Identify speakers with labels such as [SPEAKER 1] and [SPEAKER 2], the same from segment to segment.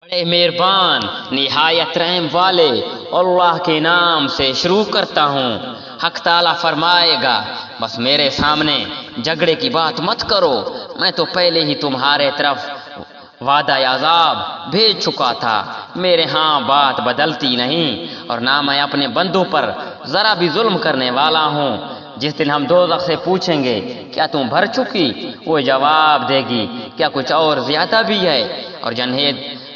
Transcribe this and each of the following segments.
[SPEAKER 1] بڑے مہربان نہایت رحم والے اللہ کے نام سے شروع کرتا ہوں۔ حق تعالیٰ فرمائے گا، بس میرے سامنے جھگڑے کی بات مت کرو، میں تو پہلے ہی تمہارے طرف وعدہ عذاب بھیج چکا تھا۔ میرے ہاں بات بدلتی نہیں، اور نہ میں اپنے بندوں پر ذرا بھی ظلم کرنے والا ہوں۔ جس دن ہم دوزخ سے پوچھیں گے کیا تم بھر چکی، وہ جواب دے گی کیا کچھ اور زیادہ بھی ہے، اور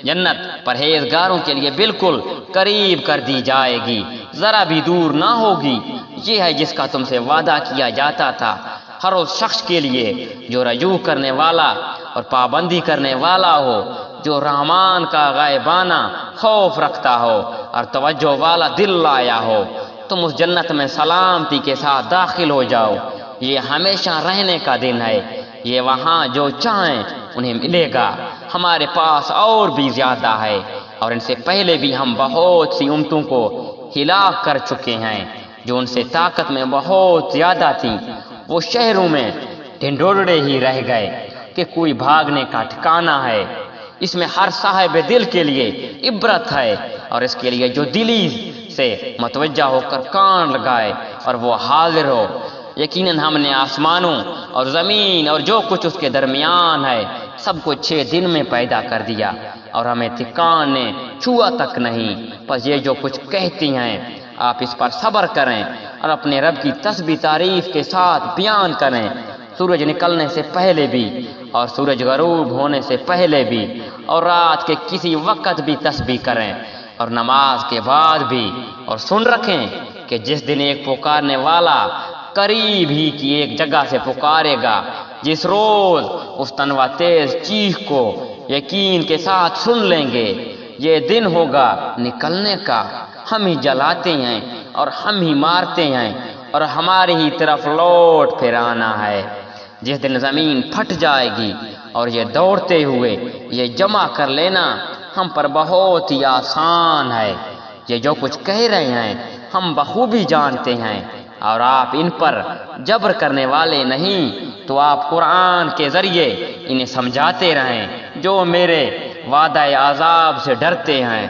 [SPEAKER 1] جنت پرہیزگاروں کے لیے بالکل قریب کر دی جائے گی، ذرا بھی دور نہ ہوگی۔ یہ ہے جس کا تم سے وعدہ کیا جاتا تھا، ہر اس شخص کے لیے جو رجوع کرنے والا اور پابندی کرنے والا ہو، جو رحمان کا غائبانہ خوف رکھتا ہو اور توجہ والا دل لایا ہو۔ تم اس جنت میں سلامتی کے ساتھ داخل ہو جاؤ۔ یہ ہمیشہ رہنے کا دن ہے، یہ وہاں جو چاہیں انہیں ملے گا۔ ہمارے پاس اور بھی زیادہ ہے، اور ان سے پہلے بھی ہم بہت سی امتوں کو ہلاک کر چکے ہیں جو ان سے طاقت میں بہت زیادہ تھیں۔ وہ شہروں میں ڈھنڈورے ہی رہ گئے کہ کوئی بھاگنے کا ٹھکانہ ہے۔ اس میں ہر صاحب دل کے لیے عبرت ہے، اور اس کے لیے جو دلی سے متوجہ ہو کر کان لگائے اور وہ حاضر ہو۔ یقیناً ہم نے آسمانوں اور زمین اور جو کچھ اس کے درمیان ہے سب کو 6 دن میں پیدا کر دیا، اور ہمیں تکان نے چھوا تک نہیں۔ پس یہ جو کچھ کہتی ہیں آپ اس پر صبر کریں اور اپنے رب کی تسبیح تعریف کے ساتھ بیان کریں، سورج نکلنے سے پہلے بھی اور سورج غروب ہونے سے پہلے بھی، اور رات کے کسی وقت بھی تسبیح کریں اور نماز کے بعد بھی، اور سن رکھیں کہ جس دن ایک پکارنے والا قریب ہی کی ایک جگہ سے پکارے گا، جس روز اس تنوا تیز چیخ کو یقین کے ساتھ سن لیں گے۔ یہ دن ہوگا نکلنے کا، ہم ہی جلاتے ہیں اور ہم ہی مارتے ہیں، اور ہماری ہی طرف لوٹ پھر آنا ہے۔ جس دن زمین پھٹ جائے گی اور یہ دوڑتے ہوئے یہ جمع کر لینا ہم پر بہت ہی آسان ہے۔ یہ جو کچھ کہہ رہے ہیں ہم بخوبی جانتے ہیں، اور آپ ان پر جبر کرنے والے نہیں، تو آپ قرآن کے ذریعے انہیں سمجھاتے رہیں جو میرے وعدہ عذاب سے ڈرتے ہیں۔